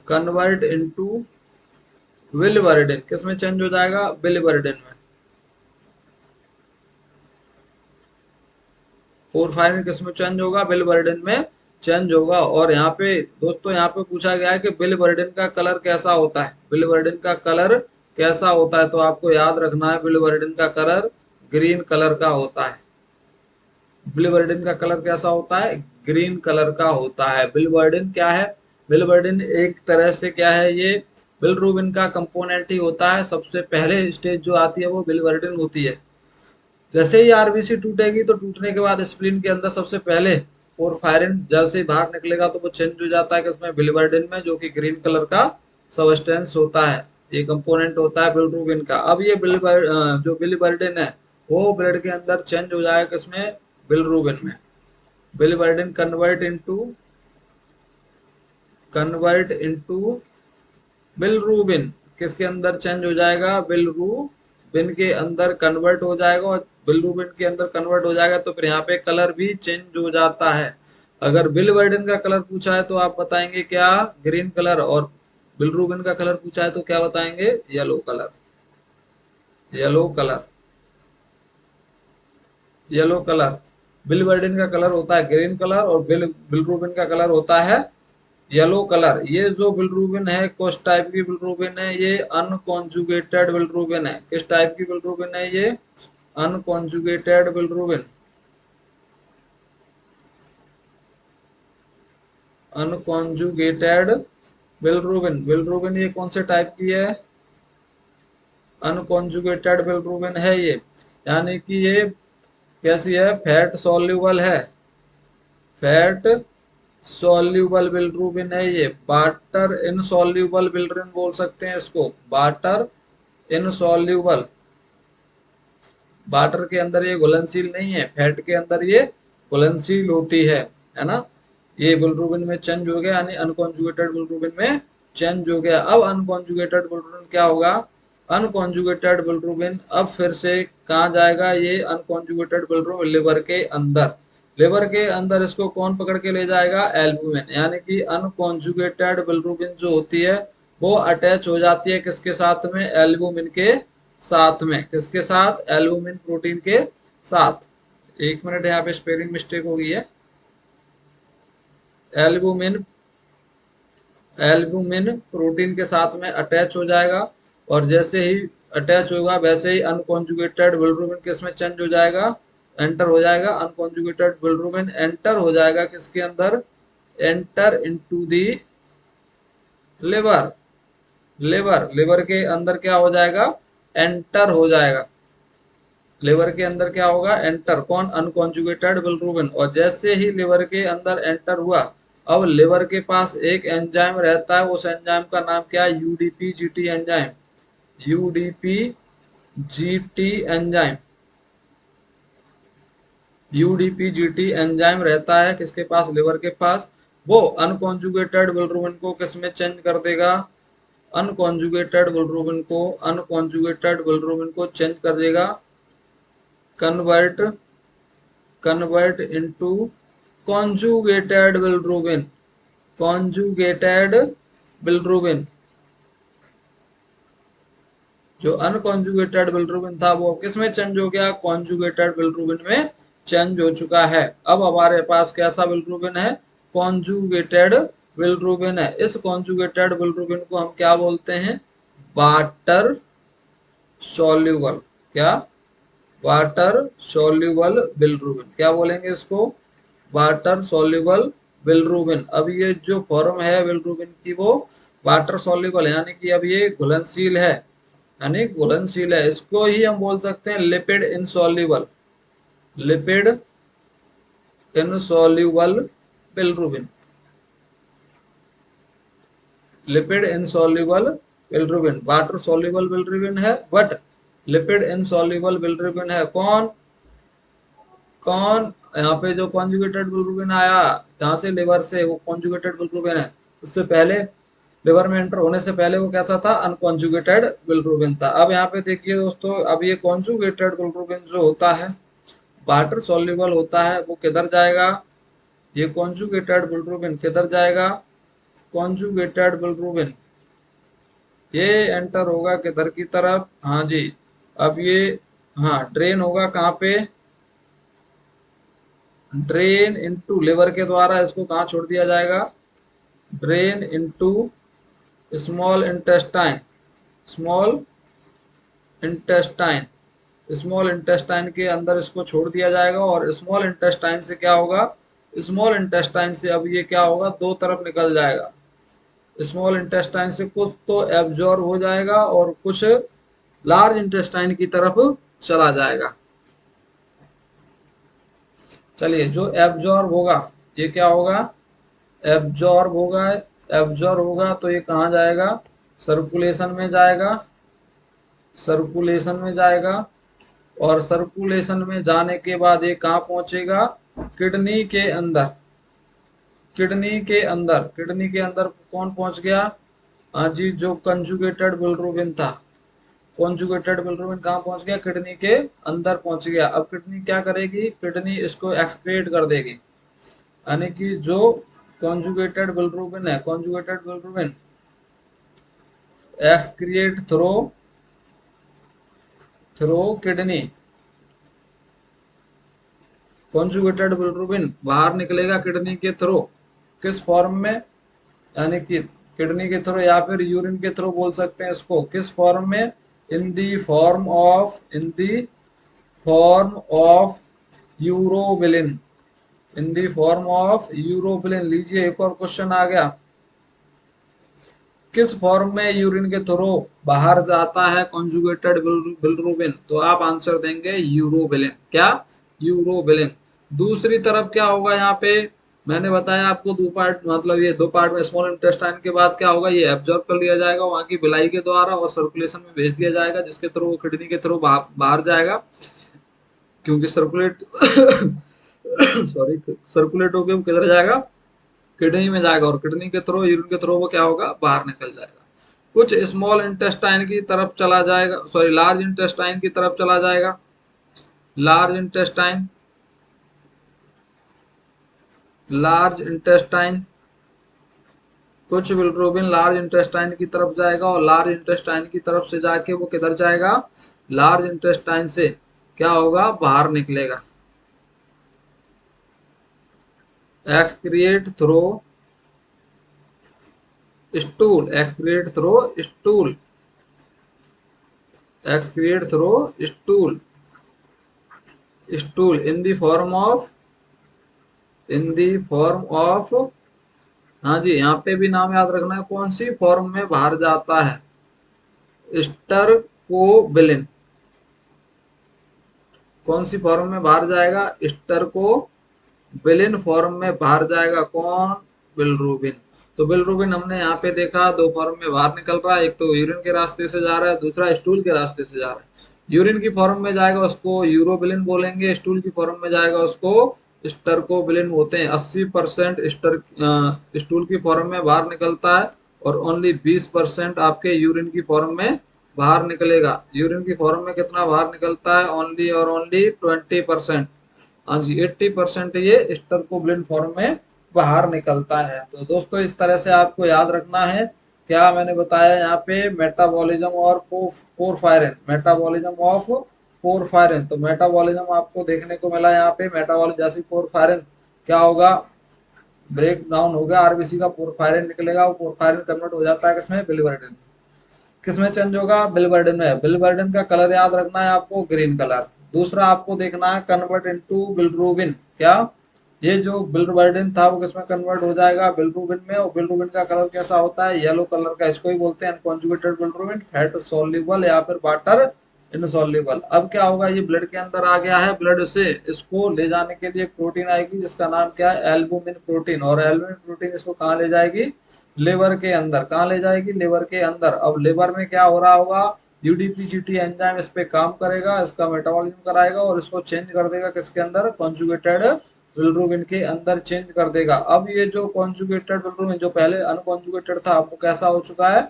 convert into बिलिवर्डिन। किसमें चेंज हो जाएगा, बिलिवर्डिन में। पोरफायरिन किसमें चेंज होगा, बिलिवर्डिन में चेंज होगा। और यहाँ पे दोस्तों, यहाँ पे पूछा गया है कि बिलिवर्डिन का कलर कैसा होता है, बिलिवर्डिन का कलर कैसा होता है। तो आपको याद रखना है, बिलिवर्डिन का कलर ग्रीन कलर का होता है। बिलिवर्डिन का कलर कैसा होता है, ग्रीन कलर का होता है। बिलिवर्डिन क्या है, बिलिवर्डिन एक तरह से क्या है, ये बिलिरुबिन का कंपोनेंट ही होता है। सबसे पहले स्टेज जो आती है वो बिलिवर्डिन होती है। जैसे ही आरबीसी टूटेगी, तो टूटने के बाद स्प्लीन के अंदर सबसे पहले पोरफायरिन जैसे ही बाहर निकलेगा तो वो चेंज हो जाता है किसमें, बिलिवर्डिन में, जो कि ग्रीन कलर का सबस्टेंस होता है, ये कंपोनेंट होता है बिलिरुबिन का। अब ये जो बिलिवर्डिन है वो ब्लड के अंदर चेंज हो जाएगा किसमें, बिलिरुबिन में। बिलिवर्डिन कन्वर्ट इनटू बिलिरुबिन, किसके अंदर चेंज हो जाएगा, बिलिरुबिन के अंदर कन्वर्ट हो जाएगा, और बिलिरुबिन के अंदर कन्वर्ट हो जाएगा तो फिर यहाँ पे कलर भी चेंज हो जाता है। अगर बिलिवर्डिन का कलर पूछा है तो आप बताएंगे क्या, ग्रीन कलर, और बिलिरुबिन का कलर पूछा है तो क्या बताएंगे, yellow colour. Yellow colour, yellow colour. बिलिवर्डिन का कलर होता है ग्रीन कलर, और बिलिरुबिन का कलर होता है येलो कलर। ये जो बिलिरुबिन है किस टाइप की बिलिरुबिन है, ये अनकॉन्जुगेटेड बिलिरुबिन है। किस टाइप की बिलिरुबिन है ये, unconjugated bilirubin. Unconjugated bilirubin, bilirubin ये कौन से टाइप की है, अनकॉन्जुगेटेड बिलिरुबिन है ये, यानी कि ये कैसी है, फैट सॉल्युबल है, फैट सॉल्युबल बिलिरुबिन है ये। वाटर इनसॉल्युबल बिलिरुबिन बोल सकते हैं इसको, वाटर इनसॉल्युबल। वाटर के अंदर ये घुलनशील नहीं है, फैट के अंदर ये घुलनशील होती है ना। ये बिलिरुबिन में चेंज हो गया, यानी अनकॉन्जुगेटेड बिलिरुबिन में चेंज हो गया। अब अनकॉन्जुगेटेड बिलिरुबिन क्या होगा, अनकॉन्जुगेटेड बिलिरुबिन अब फिर से कहाँ जाएगा, ये अनकॉन्जुगेटेड बिलिरुबिन लिवर के अंदर। लिवर के अंदर इसको कौन पकड़ के ले जाएगा, एल्बुमिन, यानी कि अनकॉन्जुगेटेड बिलिरुबिन जो होती है वो अटैच हो जाती है किसके साथ में, एल्बुमिन के साथ में। किसके साथ, एल्बुमिन प्रोटीन के साथ। एक मिनट, यहाँ पे स्पेलिंग मिस्टेक हो गई है। एल्बुमिन, एल्बुमिन प्रोटीन के साथ में अटैच हो जाएगा, और जैसे ही अटैच होगा वैसे ही अनकॉन्जुगेटेड बिलिरुबिन किसमें चेंज हो जाएगा, एंटर हो जाएगा। अनकॉन्जुगेटेड बिलिरुबिन एंटर हो जाएगा किसके अंदर, enter into the liver. Liver, liver के अंदर क्या हो जाएगा, एंटर हो जाएगा। लिवर के अंदर क्या होगा, एंटर, कौन, अनकॉन्जुगेटेड बिलिरुबिन। और जैसे ही लिवर के अंदर एंटर हुआ, अब लिवर के पास एक एंजाइम रहता है, उस एंजाइम का नाम क्या है, UDP GT enzyme. UDP GT enzyme, UDP GT enzyme रहता है किसके पास, लिवर के पास। वो अनकॉन्जुगेटेड बिलिरुबिन को किसमें चेंज कर देगा, अनकॉन्जुगेटेड बिलिरुबिन को, अनकॉन्जुगेटेड बिलिरुबिन को चेंज कर देगा, convert, convert into conjugated bilirubin. Conjugated bilirubin, जो अनकॉन्जुगेटेड बिलिरुबिन था वो किसमें चेंज हो गया, कॉन्जुगेटेड बिलिरुबिन में चेंज हो चुका है। अब हमारे पास कैसा बिलिरुबिन है, कॉन्जुगेटेड बिलिरुबिन है। इस कॉन्जुगेटेड बिलिरुबिन को हम क्या बोलते हैं, वाटर सॉल्युबल। क्या, वाटर सॉल्युबल बिलिरुबिन, क्या बोलेंगे इसको, वाटर सॉल्युबल बिलिरुबिन। अब ये जो फॉर्म है बिलिरुबिन की वो वाटर सॉल्युबल है, यानी कि अब ये घुलनशील है, यानी घुलनशील है। इसको ही हम बोल सकते हैं lipid insoluble, lipid insoluble bilirubin, lipid insoluble bilirubin. Water soluble bilirubin है बट लिपिड इनसॉल्युबल बिलिरुबिन है। कौन, कौन, यहाँ पे जो कॉन्जुगेटेड बिलिरुबिन आया जहाँ से, लिवर से, वो कॉन्जुगेटेड बिलिरुबिन है। उससे पहले लिवर में एंटर होने से पहले वो कैसा था, अनकॉन्जुगेटेड बिलिरुबिन था। अब यहाँ पे देखिए दोस्तों, अब ये कॉन्जुगेटेड बिलिरुबिन जो होता है वाटर सॉल्युबल होता है, वो किधर जाएगा, ये कॉन्जुगेटेड बिलिरुबिन किधर जाएगा, कॉन्जुगेटेड बिलिरुबिन ये एंटर होगा किधर की तरफ, हाँ जी, अब ये, हाँ, ड्रेन होगा कहाँ पे, ड्रेन इनटू लिवर के द्वारा इसको कहाँ छोड़ दिया जाएगा, drain into small intestine, small intestine, small intestine के अंदर इसको छोड़ दिया जाएगा। और स्मॉल इंटेस्टाइन से क्या होगा, स्मॉल इंटेस्टाइन से अब ये क्या होगा, दो तरफ निकल जाएगा। स्मॉल इंटेस्टाइन से कुछ तो एब्जॉर्ब हो जाएगा और कुछ लार्ज इंटेस्टाइन की तरफ चला जाएगा। चलिए, जो एब्जॉर्ब होगा ये क्या होगा, एब्जॉर्ब होगा। एब्जॉर्ब होगा तो ये कहाँ जाएगा, सर्कुलेशन में जाएगा, सर्कुलेशन में जाएगा। और सर्कुलेशन में जाने के बाद ये कहाँ पहुंचेगा, किडनी के अंदर। किडनी के अंदर, किडनी के अंदर कौन पहुंच गया, हाँ जी, जो कंजुगेटेड बिलिरुबिन था, कॉन्जुगेटेड बिलिरुबिन कहाँ पहुंच गया, किडनी के अंदर पहुंच गया। अब किडनी क्या करेगी, किडनी इसको एक्सक्रीट कर देगी, यानी कि जो कॉन्जुगेटेड बिलिरुबिन है, conjugated bilirubin excrete through, through kidney, conjugated bilirubin बाहर निकलेगा किडनी के थ्रू, किस फॉर्म में, यानी कि किडनी के थ्रू या फिर यूरिन के थ्रू बोल सकते हैं इसको, किस फॉर्म में, in the form of, in the form of urobilin, in the form of urobilin. लीजिए एक और क्वेश्चन आ गया, किस फॉर्म में यूरिन के थ्रू बाहर जाता है कॉन्जुगेटेड बिलिरुबिन, तो आप आंसर देंगे यूरोबिलिन, क्या, यूरोबिलिन। दूसरी तरफ क्या होगा, यहाँ पे मैंने बताया आपको दो पार्ट, मतलब ये दो पार्ट में, स्मॉल इंटेस्टाइन के बाद क्या होगा, ये एब्जॉर्ब कर लिया जाएगा वहां की बिलाई के द्वारा और सर्कुलेशन में भेज दिया जाएगा, जिसके थ्रू वो किडनी के थ्रू बाहर जाएगा, क्योंकि सर्कुलेट सॉरी, सर्कुलेट होकर किधर जाएगा, किडनी में जाएगा, और किडनी के थ्रू, यूरिन के थ्रू वो क्या होगा, बाहर निकल जाएगा। कुछ स्मॉल इंटेस्टाइन की तरफ चला जाएगा, सॉरी लार्ज इंटेस्टाइन की तरफ चला जाएगा, लार्ज इंटेस्टाइन, लार्ज इंटेस्टाइन, कुछ बिलिरुबिन लार्ज इंटेस्टाइन की तरफ जाएगा, और लार्ज इंटेस्टाइन की तरफ से जाके वो किधर जाएगा, लार्ज इंटेस्टाइन से क्या होगा, बाहर निकलेगा, excrete through stool, excrete through stool, excrete through stool, stool in the form of, in the form of, हाँ जी, यहाँ पे भी नाम याद रखना है, कौन सी फॉर्म में बाहर जाता है, स्टरकोबिलिन, कौन सी फॉर्म में बाहर जाएगा, स्टरकोबिलिन फॉर्म में बाहर जाएगा, कौन, बिलिरुबिन। तो बिलिरुबिन हमने यहाँ पे देखा दो फॉर्म में बाहर निकल रहा है, एक तो यूरिन के रास्ते से जा रहा है, दूसरा स्टूल के रास्ते से जा रहा है। यूरिन की फॉर्म में जाएगा उसको यूरोबिलिन बोलेंगे, स्टूल की फॉर्म में जाएगा उसको स्टरकोबिलिन होते हैं। 80% स्टूल की फॉर्म में बाहर निकलता है, और ओनली 20% आपके यूरिन की फॉर्म में बाहर निकलेगा। यूरिन की फॉर्म में कितना बाहर निकलता है, ओनली और ओनली 20%। हाँ जी, 80% ये स्टरकोबिलिन फॉर्म में बाहर निकलता है। तो दोस्तों इस तरह से आपको याद रखना है, क्या मैंने बताया यहाँ पे, मेटाबॉलिज्म और पोरफायरिन, मेटाबॉलिज्म ऑफ पोरफायरिन। तो मेटाबॉलिज्म आपको देखने को मिला यहाँ पे, मेटाबॉलिज्म जैसे पोरफायरिन क्या होगा, ब्रेक डाउन होगा, आरबीसी का पोरफायरिन निकलेगा, वो पोरफायरिन कन्वर्ट हो जाता है किसमें, बिलिवर्डिन, किसमें चेंज होगा, बिलिवर्डिन में। बिलिवर्डिन का कलर याद रखना है आपको, ग्रीन कलर। दूसरा आपको देखना है, कन्वर्ट इनटू बिलिरुबिन, क्या, ये जो बिलिवर्डिन था वो किसमें कन्वर्ट हो जाएगा, बिलिरुबिन में। और बिलिरुबिन का कलर कैसा होता है, येलो कलर का, इसको ही बोलते हैं अनकॉन्जुगेटेड बिलिरुबिन, फैट सोल्यूबल या फिर वाटर इनसॉल्युबल। अब क्या होगा, ये ब्लड के अंदर आ गया है, ब्लड से इसको ले जाने के लिए प्रोटीन आएगी जिसका नाम क्या है, एल्बुमिन प्रोटीन, और एल्बुमिन प्रोटीन इसको कहाँ ले जाएगी, लिवर के अंदर, कहाँ ले जाएगी, लिवर के अंदर। अब लिवर में क्या हो रहा होगा, यूडीपीजीटी एंजाइम इस पे काम करेगा, इसका मेटाबॉलिज्म कराएगा, और इसको चेंज कर देगा किसके अंदर, कॉन्जुगेटेड बिलिरुबिन के अंदर चेंज कर देगा। अब ये जो कॉन्जुगेटेड बिलिरुबिन जो पहले अनकॉन्जुगेटेड था, अब वो कैसा हो चुका है,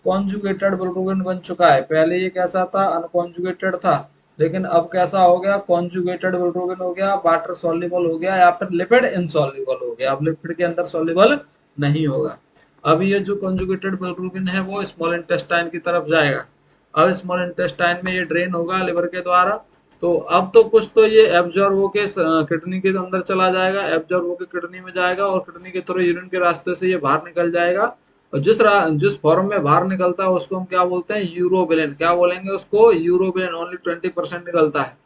कॉन्जुगेटेड बिलिरुबिन बन चुका है। पहले ये कैसा था, अनकॉन्जुगेटेड था, लेकिन अब कैसा हो गया, कॉन्जुगेटेड बिलिरुबिन हो गया, वाटर सॉल्युबल हो गया, या फिर लिपिड इनसॉल्युबल हो गया, अब लिपिड के अंदर सॉल्युबल नहीं होगा। अब ये जो कॉन्जुगेटेड बिलिरुबिन है वो स्मॉल इंटेस्टाइन की तरफ जाएगा। अब स्मॉल इंटेस्टाइन में ये ड्रेन होगा लिवर के द्वारा। तो अब तो कुछ तो ये एब्जॉर्ब होके किडनी के अंदर चला जाएगा, एब्जॉर्ब होके किडनी में जाएगा, और किडनी के थ्रू यूरिन के रास्ते से ये बाहर निकल जाएगा। और जिस फॉर्म में बाहर निकलता है उसको हम क्या बोलते हैं, यूरोबिलिन, क्या बोलेंगे उसको, यूरोबिलिन। ओनली 20% निकलता है।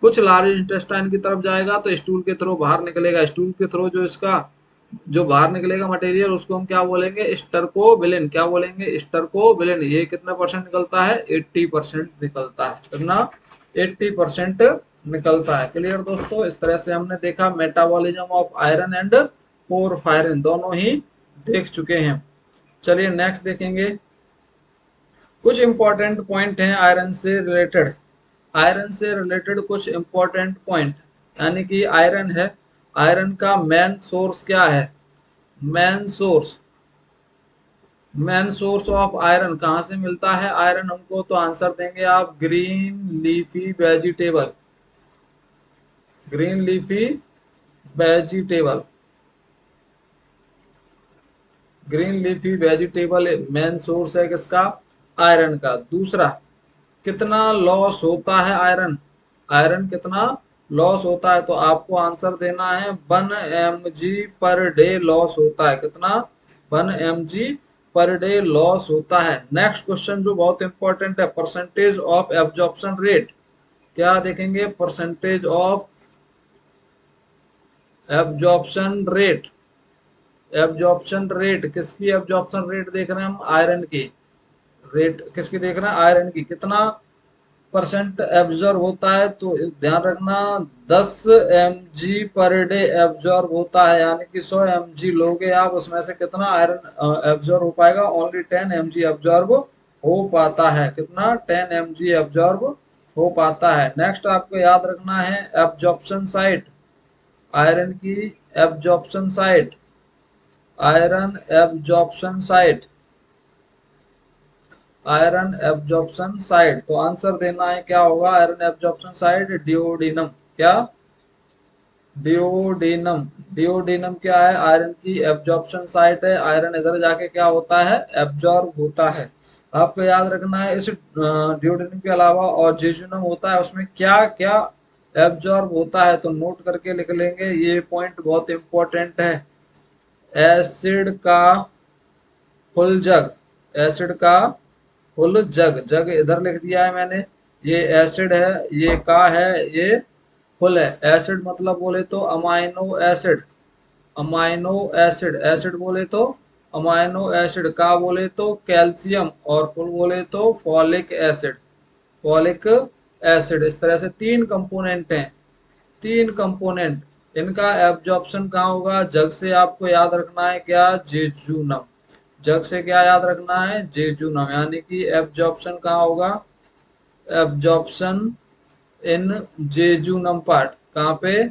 कुछ लार्ज इंटेस्टाइन की तरफ जाएगा तो स्टूल के थ्रू बाहर निकलेगा, स्टूल के थ्रू जो इसका जो बाहर निकलेगा मटेरियल उसको हम क्या बोलेंगे, स्टरकोबिलिन, क्या बोलेंगे, स्टरकोबिलिन। ये कितना परसेंट निकलता है, 80% निकलता है, कितना, 80% निकलता है। क्लियर दोस्तों, इस तरह से हमने देखा metabolism of iron and porphyrin दोनों ही देख चुके हैं। चलिए नेक्स्ट देखेंगे। कुछ इंपॉर्टेंट पॉइंट हैं आयरन से रिलेटेड। आयरन से रिलेटेड कुछ इंपॉर्टेंट पॉइंट, यानी कि आयरन है, आयरन का मेन सोर्स क्या है? Main source, main source of iron कहाँ से मिलता है आयरन हमको? तो आंसर देंगे आप green leafy vegetable, green leafy vegetable, green leafy vegetable main source है किसका? आयरन का। दूसरा, कितना लॉस होता है आयरन? आयरन कितना लॉस होता है? तो आपको आंसर देना है 1 mg पर डे लॉस होता है। कितना? 1 mg पर डे लॉस होता है। नेक्स्ट क्वेश्चन जो बहुत इंपॉर्टेंट है, परसेंटेज ऑफ एब्जॉर्प्शन रेट। क्या देखेंगे? Percentage of absorption rate. Absorption rate किसकी? एब्जॉर्प्शन रेट देख रहे हैं हम आयरन की। रेट किसकी देख रहे हैं? आयरन की। कितना परसेंट एब्जॉर्ब होता है? तो ध्यान रखना 10 mg पर डे एब्जॉर्ब होता है, यानी कि 100 mg लोगे आप, उसमें से कितना आयरन एब्जॉर्ब हो पाएगा? ओनली 10 mg एब्जॉर्ब हो पाता है। कितना? 10 mg एब्जॉर्ब हो पाता है। नेक्स्ट आपको याद रखना है एब्जॉर्प्शन साइट, आयरन की absorption site, iron absorption site, iron absorption site. तो आंसर देना है क्या होगा? Iron absorption site duodenum. क्या? डिओडिनम। डिओडिनम क्या है? आयरन की एब्जॉर्प्शन साइट है। आयरन इधर जाके क्या होता है? एब्जॉर्ब होता है। आपको याद रखना है इस डिओडिनम के अलावा और जेजुनम होता है, उसमें क्या क्या एब्जॉर्ब होता है? तो नोट करके लिख लेंगे, ये पॉइंट बहुत इंपॉर्टेंट है। एसिड का फुल जग, एसिड का फुल जग, जग इधर लिख दिया है मैंने। ये एसिड है, ये का है, ये फुल है। एसिड मतलब बोले तो amino acid, amino acid, acid बोले तो अमाइनो एसिड, का बोले तो कैल्शियम, और फुल बोले तो फॉलिक एसिड, फॉलिक एसिड। इस तरह से तीन कंपोनेंट हैं, तीन कंपोनेंट। इनका एब्जॉर्प्शन कहाँ होगा? जग से आपको याद रखना है क्या? जेजूनम। जग से क्या याद रखना है? जेजूनम। यानी कि एब्जॉर्प्शन कहाँ होगा? Absorption in jejunum part. कहाँ पे?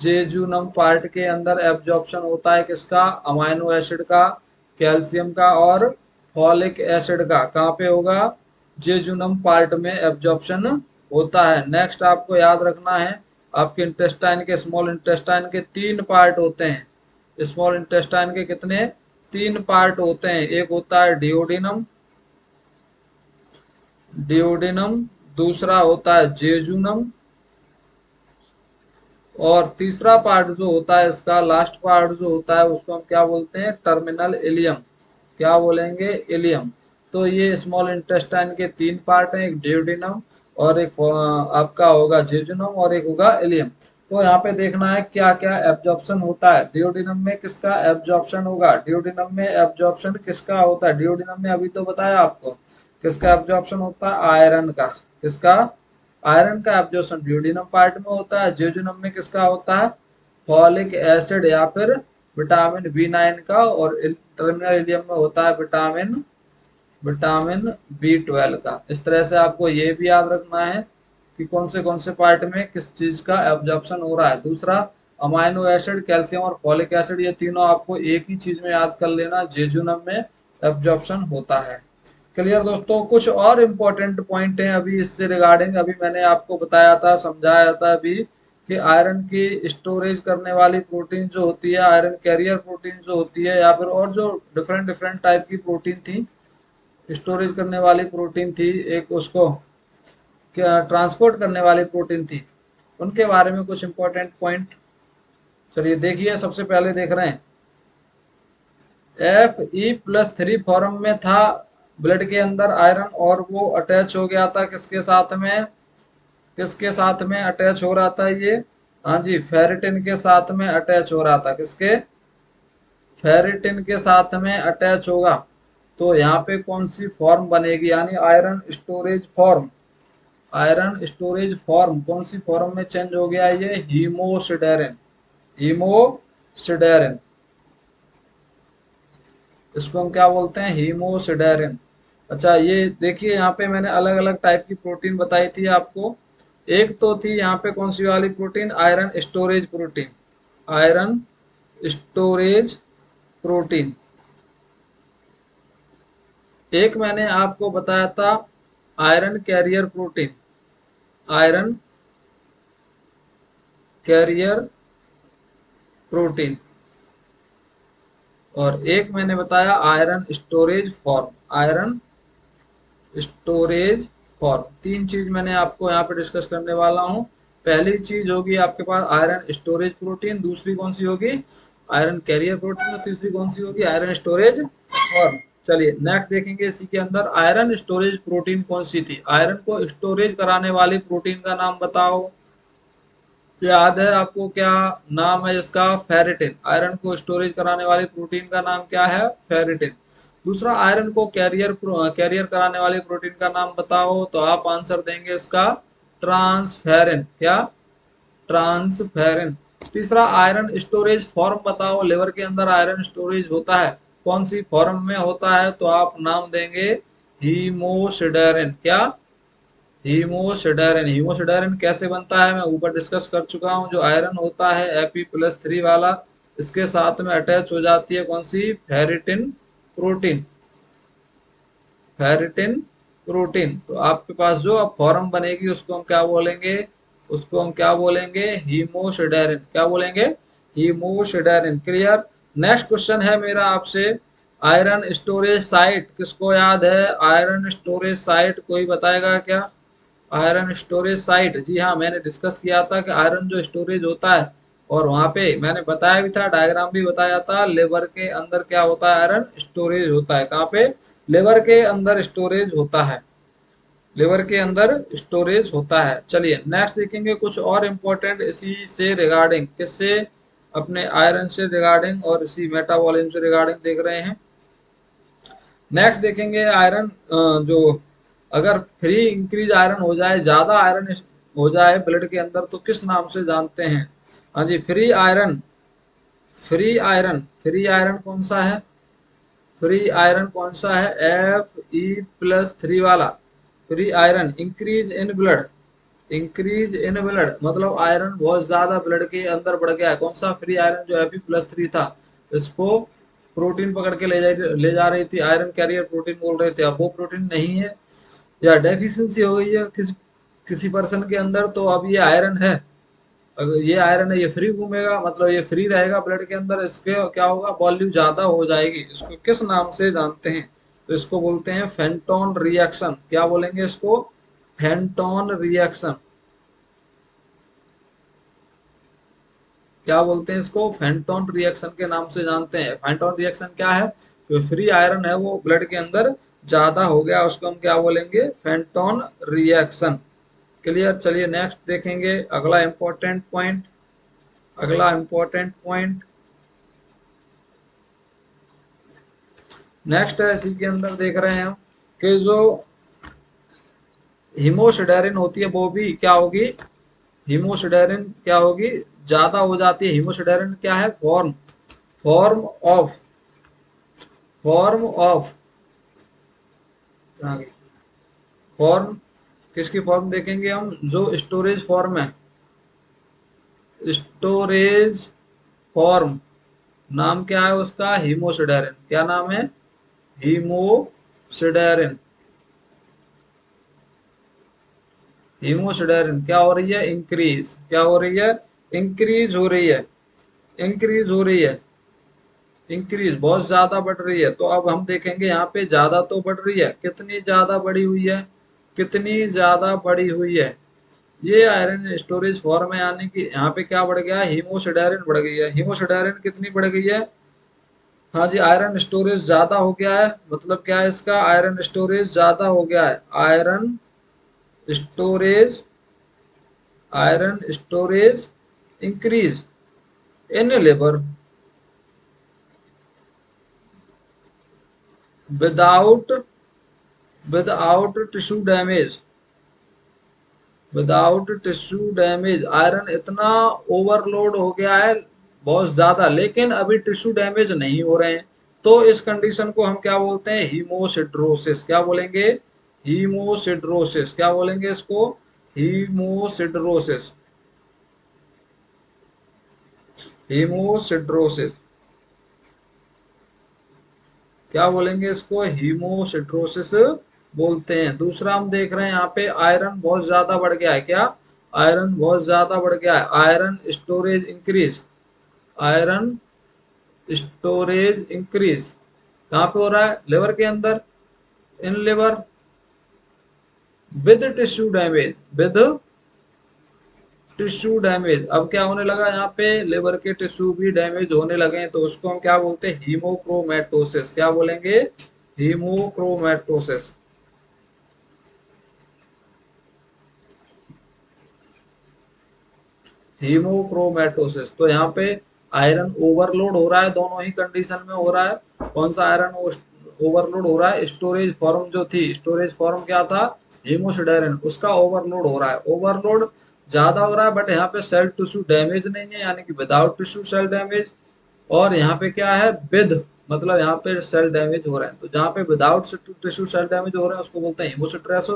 जेजूनम पार्ट के अंदर एब्जॉर्प्शन होता है किसका? अमाइनो एसिड का, कैल्शियम का और फॉलिक एसिड का। कहाँ पे होगा? जेजूनम पार्ट में एब्जॉर्प्शन होता है। नेक्स्ट आपको याद रखना है, आपके इंटेस्टाइन के, स्मॉल इंटेस्टाइन के तीन पार्ट होते हैं। स्मॉल इंटेस्टाइन के कितने? तीन पार्ट होते हैं। एक होता है डिओडिनम, डिओडिनम, दूसरा होता है जेजूनम, और तीसरा पार्ट जो होता है इसका, लास्ट पार्ट जो होता है, उसको हम क्या बोलते हैं? Terminal ileum. क्या बोलेंगे? इलियम। तो ये स्मॉल इंटेस्टाइन के तीन पार्ट हैं, एक डिओडिनम और एक आपका होगा जेजुनम और एक होगा इलियम। तो यहाँ पे देखना है क्या क्या एब्जॉर्प्शन होता है। डिओडिनम में किसका एब्जॉर्प्शन होगा? डिओडिनम में एब्जॉर्प्शन किसका होता है? डिओडिनम में अभी तो बताया आपको किसका एब्जॉर्प्शन होता है? आयरन का। किसका? आयरन का एब्जॉर्प्शन ड्यूडिनम पार्ट में होता है। जेजुनम में किसका होता है? फॉलिक एसिड या फिर विटामिन B9 का, और टर्मिनल इलियम में होता है विटामिन, विटामिन B12 का। इस तरह से आपको ये भी याद रखना है कि कौन से पार्ट में किस चीज का एब्जॉर्प्शन हो रहा है। दूसरा, अमाइनो एसिड, कैल्शियम और फॉलिक एसिड, ये तीनों आपको एक ही चीज में याद कर लेना, जेजुनम में एब्जॉर्प्शन होता है। क्लियर दोस्तों? कुछ और इम्पोर्टेंट पॉइंट हैं अभी इससे रिगार्डिंग। अभी मैंने आपको बताया था, समझाया था अभी कि आयरन की स्टोरेज करने वाली प्रोटीन जो होती है, आयरन कैरियर प्रोटीन जो होती है, या फिर और जो डिफरेंट डिफरेंट टाइप की प्रोटीन थी, स्टोरेज करने वाली प्रोटीन थी, एक उसको क्या ट्रांसपोर्ट करने वाली प्रोटीन थी, उनके बारे में कुछ इंपॉर्टेंट पॉइंट। चलिए देखिए, सबसे पहले देख रहे हैं Fe+3 फॉर्म में था ब्लड के अंदर आयरन, और वो अटैच हो गया था किसके साथ में? किसके साथ में अटैच हो रहा था ये? हाँ जी, फेरिटिन के साथ में अटैच हो रहा था। किसके? फेरिटिन के साथ में अटैच होगा। तो यहाँ पे कौन सी फॉर्म बनेगी? यानी iron storage form, iron storage form कौन सी फॉर्म में चेंज हो गया? ये हीमोसिडेरिन, हीमोसिडेरिन। इसको हम क्या बोलते हैं, हीमोसिडेरिन। अच्छा ये देखिए यहाँ पे मैंने अलग अलग टाइप की प्रोटीन बताई थी आपको। एक तो थी यहाँ पे कौन सी वाली protein, iron storage protein, iron storage protein. एक मैंने आपको बताया था iron carrier protein, iron carrier protein. और एक मैंने बताया iron storage form, iron storage form. तीन चीज मैंने आपको यहाँ पे डिस्कस करने वाला हूँ। पहली चीज होगी आपके पास आयरन स्टोरेज प्रोटीन, दूसरी कौन सी होगी आयरन कैरियर प्रोटीन, और तीसरी कौन सी होगी आयरन स्टोरेज फॉर्म। चलिए नेक्स्ट देखेंगे इसी के अंदर आयरन स्टोरेज प्रोटीन कौन सी थी, आयरन को स्टोरेज कराने वाली प्रोटीन का नाम बताओ। याद है आपको क्या नाम है इसका, फेरिटिन। आयरन को स्टोरेज कराने वाली प्रोटीन का नाम क्या है, फेरिटिन। दूसरा आयरन को कैरियर कराने वाली प्रोटीन का नाम बताओ, तो आप आंसर देंगे इसका ट्रांसफेरिन। क्या, ट्रांसफेरिन। तीसरा आयरन स्टोरेज फॉर्म बताओ, लिवर के अंदर आयरन स्टोरेज होता है, कौन सी फॉर्म में होता है, तो आप नाम देंगे हीमोसिडेरिन। क्या, हीमोसिडेरिन। हीमोसिडेरिन कैसे बनता है मैं ऊपर डिस्कस कर चुका हूँ। जो आयरन होता है Fe+3 वाला, इसके साथ में अटैच हो जाती है कौन सी, फेरिटिन प्रोटीन, फेरिटिन प्रोटीन। तो आपके पास जो अब फॉर्म बनेगी उसको हम क्या बोलेंगे, उसको हम क्या बोलेंगे, हीमोसिडेरिन। क्या बोलेंगे, हीमोसिडेरिन। क्लियर। नेक्स्ट क्वेश्चन है मेरा आपसे, आयरन स्टोरेज साइट किसको याद है, आयरन स्टोरेज साइट कोई बताएगा क्या, आयरन स्टोरेज साइट। जी हाँ, मैंने डिस्कस किया था कि आयरन जो स्टोरेज होता है, और वहां पे मैंने बताया भी था, डायग्राम भी बताया था, लिवर के अंदर क्या होता है, आयरन स्टोरेज होता है। कहाँ पे, लिवर के अंदर स्टोरेज होता है, लिवर के अंदर स्टोरेज होता है। चलिए नेक्स्ट देखेंगे कुछ और इम्पोर्टेंट इसी से रिगार्डिंग, किससे, अपने आयरन से रिगार्डिंग और इसी मेटाबॉलिज्म से रिगार्डिंग देख रहे हैं। नेक्स्ट देखेंगे आयरन जो अगर फ्री इंक्रीज आयरन हो जाए, ज्यादा आयरन हो जाए ब्लड के अंदर, तो किस नाम से जानते हैं। हाँ जी, free iron, free iron, free iron कौन सा है, फ्री आयरन कौन सा है, Fe+3 वाला free iron. Increase in blood, increase in blood मतलब आयरन बहुत ज्यादा ब्लड के अंदर बढ़ गया है, कौन सा, फ्री आयरन जो Fe+3 था, इसको प्रोटीन पकड़ के ले जा रही थी, आयरन कैरियर प्रोटीन बोल रहे थे। अब वो प्रोटीन नहीं है या डेफिशिएंसी हो गई है किसी किसी पर्सन के अंदर, तो अब ये आयरन है, अगर ये आयरन है ये फ्री घूमेगा, मतलब ये फ्री रहेगा ब्लड के अंदर, इसके क्या होगा, वॉल्यूम ज्यादा हो जाएगी। इसको किस नाम से जानते हैं, तो इसको बोलते हैं फेंटोन रिएक्शन। क्या बोलेंगे इसको, फेंटोन रिएक्शन। क्या बोलते हैं इसको, फेंटोन रिएक्शन के नाम से जानते हैं। फेंटोन रिएक्शन क्या है, जो फ्री आयरन है वो ब्लड के अंदर ज्यादा हो गया, उसको हम क्या बोलेंगे, फेंटोन रिएक्शन। क्लियर। चलिए नेक्स्ट देखेंगे अगला इंपॉर्टेंट पॉइंट, अगला इंपॉर्टेंट पॉइंट नेक्स्ट है, इसी के अंदर देख रहे हैं हम कि जो हीमोसिडेरिन होती है वो भी क्या होगी, हीमोसिडेरिन क्या होगी, ज्यादा हो जाती है। हीमोसिडेरिन क्या है, form, form of, form of, form किसकी फॉर्म देखेंगे हम, जो स्टोरेज फॉर्म है, स्टोरेज फॉर्म, नाम क्या है उसका, हीमोसिडेरिन। क्या नाम है, हीमोसिडेरिन। हीमोसिडेरिन क्या हो रही है, इंक्रीज, क्या हो रही है, इंक्रीज हो रही है, इंक्रीज हो रही है, इंक्रीज बहुत ज्यादा बढ़ रही है। तो अब हम देखेंगे यहाँ पे ज्यादा तो बढ़ रही है, कितनी ज्यादा बढ़ी हुई है, कितनी ज्यादा बढ़ी हुई है, ये आयरन स्टोरेज फॉर्म है, यानी कि यहाँ पे क्या बढ़ गया है, हीमोसिडेरिन बढ़ गई है। हीमोसिडेरिन कितनी बढ़ गई है, हाँ जी, आयरन स्टोरेज ज्यादा हो गया है, मतलब क्या है इसका, आयरन स्टोरेज ज्यादा हो गया है, iron storage, iron storage increase in liver without, without tissue damage, without tissue damage. Iron इतना ओवरलोड हो गया है बहुत ज्यादा, लेकिन अभी टिश्यू डैमेज नहीं हो रहे हैं। तो इस कंडीशन को हम क्या बोलते हैं, हीमोसिड्रोसिस। क्या बोलेंगे, हीमोसिड्रोसिस। क्या बोलेंगे इसको, हीमोसिड्रोसिस, हीमोसिड्रोसिस। क्या बोलेंगे इसको, हीमोसिड्रोसिस बोलते हैं। दूसरा हम देख रहे हैं यहाँ पे आयरन बहुत ज्यादा बढ़ गया है। क्या, आयरन बहुत ज्यादा बढ़ गया है, iron storage increase, iron storage increase कहाँ पे हो रहा है, लिवर के अंदर, in liver, with tissue damage, with tissue damage. अब क्या होने लगा यहाँ पे, लिवर के टिश्यू भी डैमेज होने लगे हैं, तो उसको हम क्या बोलते हैं, हीमोक्रोमेटोसिस। क्या बोलेंगे, हीमोक्रोमेटोसिस। हीमोक्रोमेटोसिस। तो यहाँ पे आयरन ओवरलोड हो रहा है, दोनों ही कंडीशन में हो रहा है। कौन सा आयरन ओवरलोड हो रहा है, स्टोरेज फॉर्म जो थी, स्टोरेज फॉर्म क्या था, हीमोसिडेरिन, उसका ओवरलोड हो रहा है। ओवरलोड ज्यादा हो रहा है, बट यहाँ पे सेल टिश्यू डैमेज नहीं है, यानी कि विदाउट टिश्यू सेल डैमेज। और यहाँ पे क्या है, विद, मतलब यहाँ पे सेल डैमेज हो रहे हैं। तो जहाँ पे विदाउट टिश्यू सेल डैमेज हो रहे हैं उसको बोलते हैं हीमोसिट्रेसिस,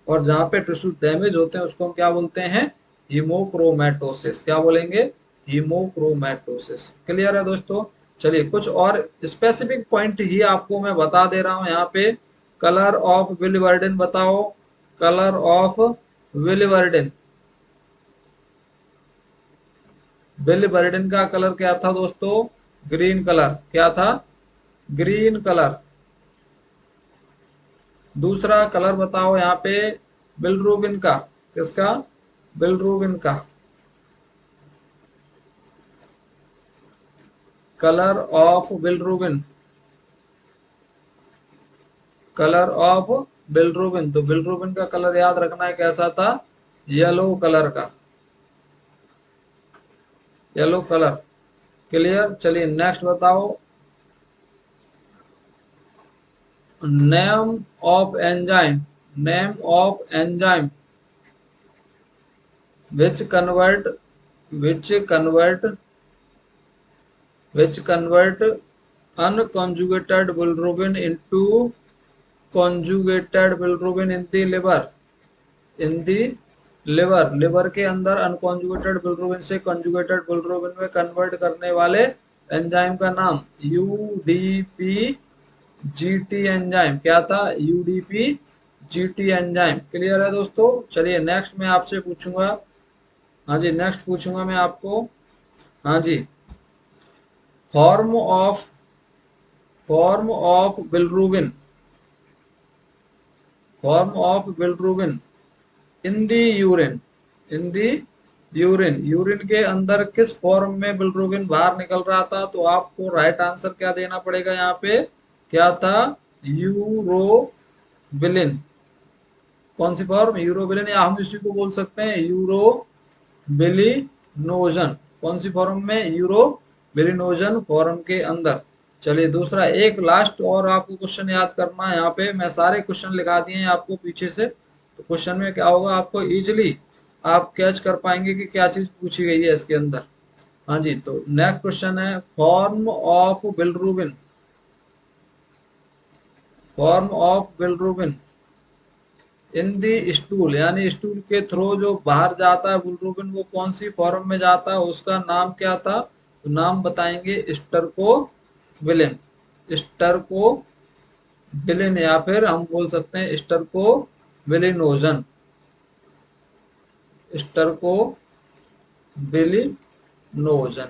और जहाँ पे टिश्यू डैमेज होते हैं उसको हम क्या बोलते हैं, हीमोक्रोमेटोसिस। क्या बोलेंगे, हीमोक्रोमेटोसिस। क्लियर है दोस्तों। चलिए कुछ और स्पेसिफिक पॉइंट ही आपको मैं बता दे रहा हूँ यहाँ पे। कलर ऑफ बिलिवर्डिन बताओ, कलर ऑफ बिलिवर्डिन। बिलिवर्डिन का कलर क्या था दोस्तों, ग्रीन कलर। क्या था, ग्रीन कलर। दूसरा कलर बताओ यहाँ पे बिलरूबिन का, किसका, बिलरूबिन का। Colour of bilirubin, colour of bilirubin. तो बिलरूबिन का कलर याद रखना है कैसा था, येलो कलर का, येलो कलर। क्लियर। चलिए नेक्स्ट बताओ, name of enzyme, name of enzyme which convert, which convert, which convert unconjugated bilirubin into conjugated bilirubin in the liver, in the liver, liver के अंदर अनकॉन्जुगेटेड बिलरूबिन से conjugated bilirubin में convert करने वाले enzyme का नाम, UDP GT enzyme. क्या था, यूडीपी जीटी एंजाइम। क्लियर है दोस्तों। चलिए नेक्स्ट मैं आपसे पूछूंगा, हाँ जी नेक्स्ट पूछूंगा मैं आपको, हाँ जी, form of, form of bilirubin, form of bilirubin in the urine, in the urine, urine के अंदर किस फॉर्म में बिलरूबिन बाहर निकल रहा था। तो आपको राइट आंसर क्या देना पड़ेगा यहाँ पे, क्या था, यूरोबिलिन। कौन सी फॉर्म, यूरोबिलिन, या हम इसी को बोल सकते हैं यूरोबिलिनोजन। कौन सी फॉर्म में, यूरोबिलिनोजन फॉर्म के अंदर। चलिए दूसरा, एक लास्ट और आपको क्वेश्चन याद करना है। यहाँ पे मैं सारे क्वेश्चन लिखा दिए हैं आपको पीछे से, तो क्वेश्चन में क्या होगा, आपको इजिली आप कैच कर पाएंगे कि क्या चीज पूछी गई है इसके अंदर। हाँ जी, तो नेक्स्ट क्वेश्चन है, form of bilirubin, form of bilirubin in the stool, यानी स्टूल के थ्रू जो बाहर जाता है बिलरूबिन, वो कौन सी फॉर्म में जाता है, उसका नाम क्या था। तो नाम बताएंगे स्टरकोबिलिन, स्टरकोबिलिन, या फिर हम बोल सकते हैं स्टरकोबिलिनोजन, स्टरकोबिलिनोजन।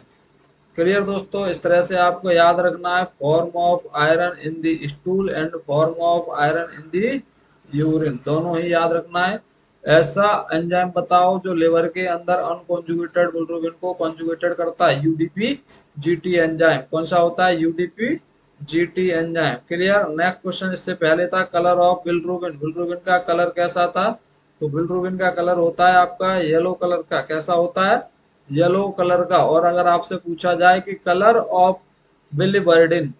क्लियर दोस्तों। इस तरह से आपको याद रखना है, form of iron in the stool and form of iron in the urine, दोनों ही याद रखना है। ऐसा एंजाइम बताओ जो लिवर के अंदर अनकॉन्जुगेटेड बिलिरुबिन को कॉन्जुगेटेड करता है, यूडीपी जीटी एंजाइम। कौन सा होता है, UDP GT enzyme. Clear. Next question इससे पहले था, कलर ऑफ बिलिरुबिन, बिलिरुबिन का कलर कैसा था। तो बिलिरुबिन का कलर होता है आपका येलो कलर का। कैसा होता है, येलो कलर का। और अगर आपसे पूछा जाए कि कलर ऑफ बिलिवर्डिन,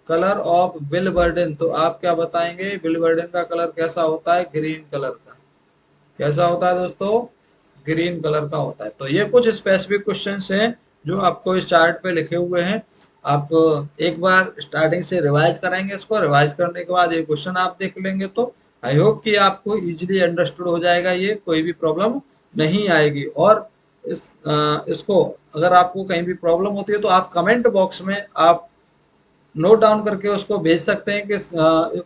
कलर ऑफ बिलिवर्डिन, तो आप क्या बताएंगे, बिलिवर्डिन का कलर कैसा होता है, ग्रीन कलर का। कैसा होता है दोस्तों, ग्रीन कलर का होता है। तो ये कुछ स्पेसिफिक क्वेश्चंस हैं जो आपको इस चार्ट पे लिखे हुए हैं। आप एक बार स्टार्टिंग से रिवाइज करेंगे, इसको रिवाइज करने के बाद ये क्वेश्चन आप देख लेंगे तो आई होप कि आपको इजीली अंडरस्टूड हो जाएगा, ये कोई भी प्रॉब्लम नहीं आएगी। और इसको अगर आपको कहीं भी प्रॉब्लम होती है तो आप कमेंट बॉक्स में आप नोट डाउन करके उसको भेज सकते हैं कि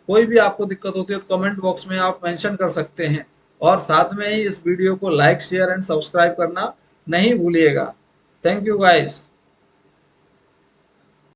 कोई भी आपको दिक्कत होती है तो कमेंट बॉक्स में आप मेंशन कर सकते हैं। और साथ में ही इस वीडियो को लाइक शेयर एंड सब्सक्राइब करना नहीं भूलिएगा। Thank you guys.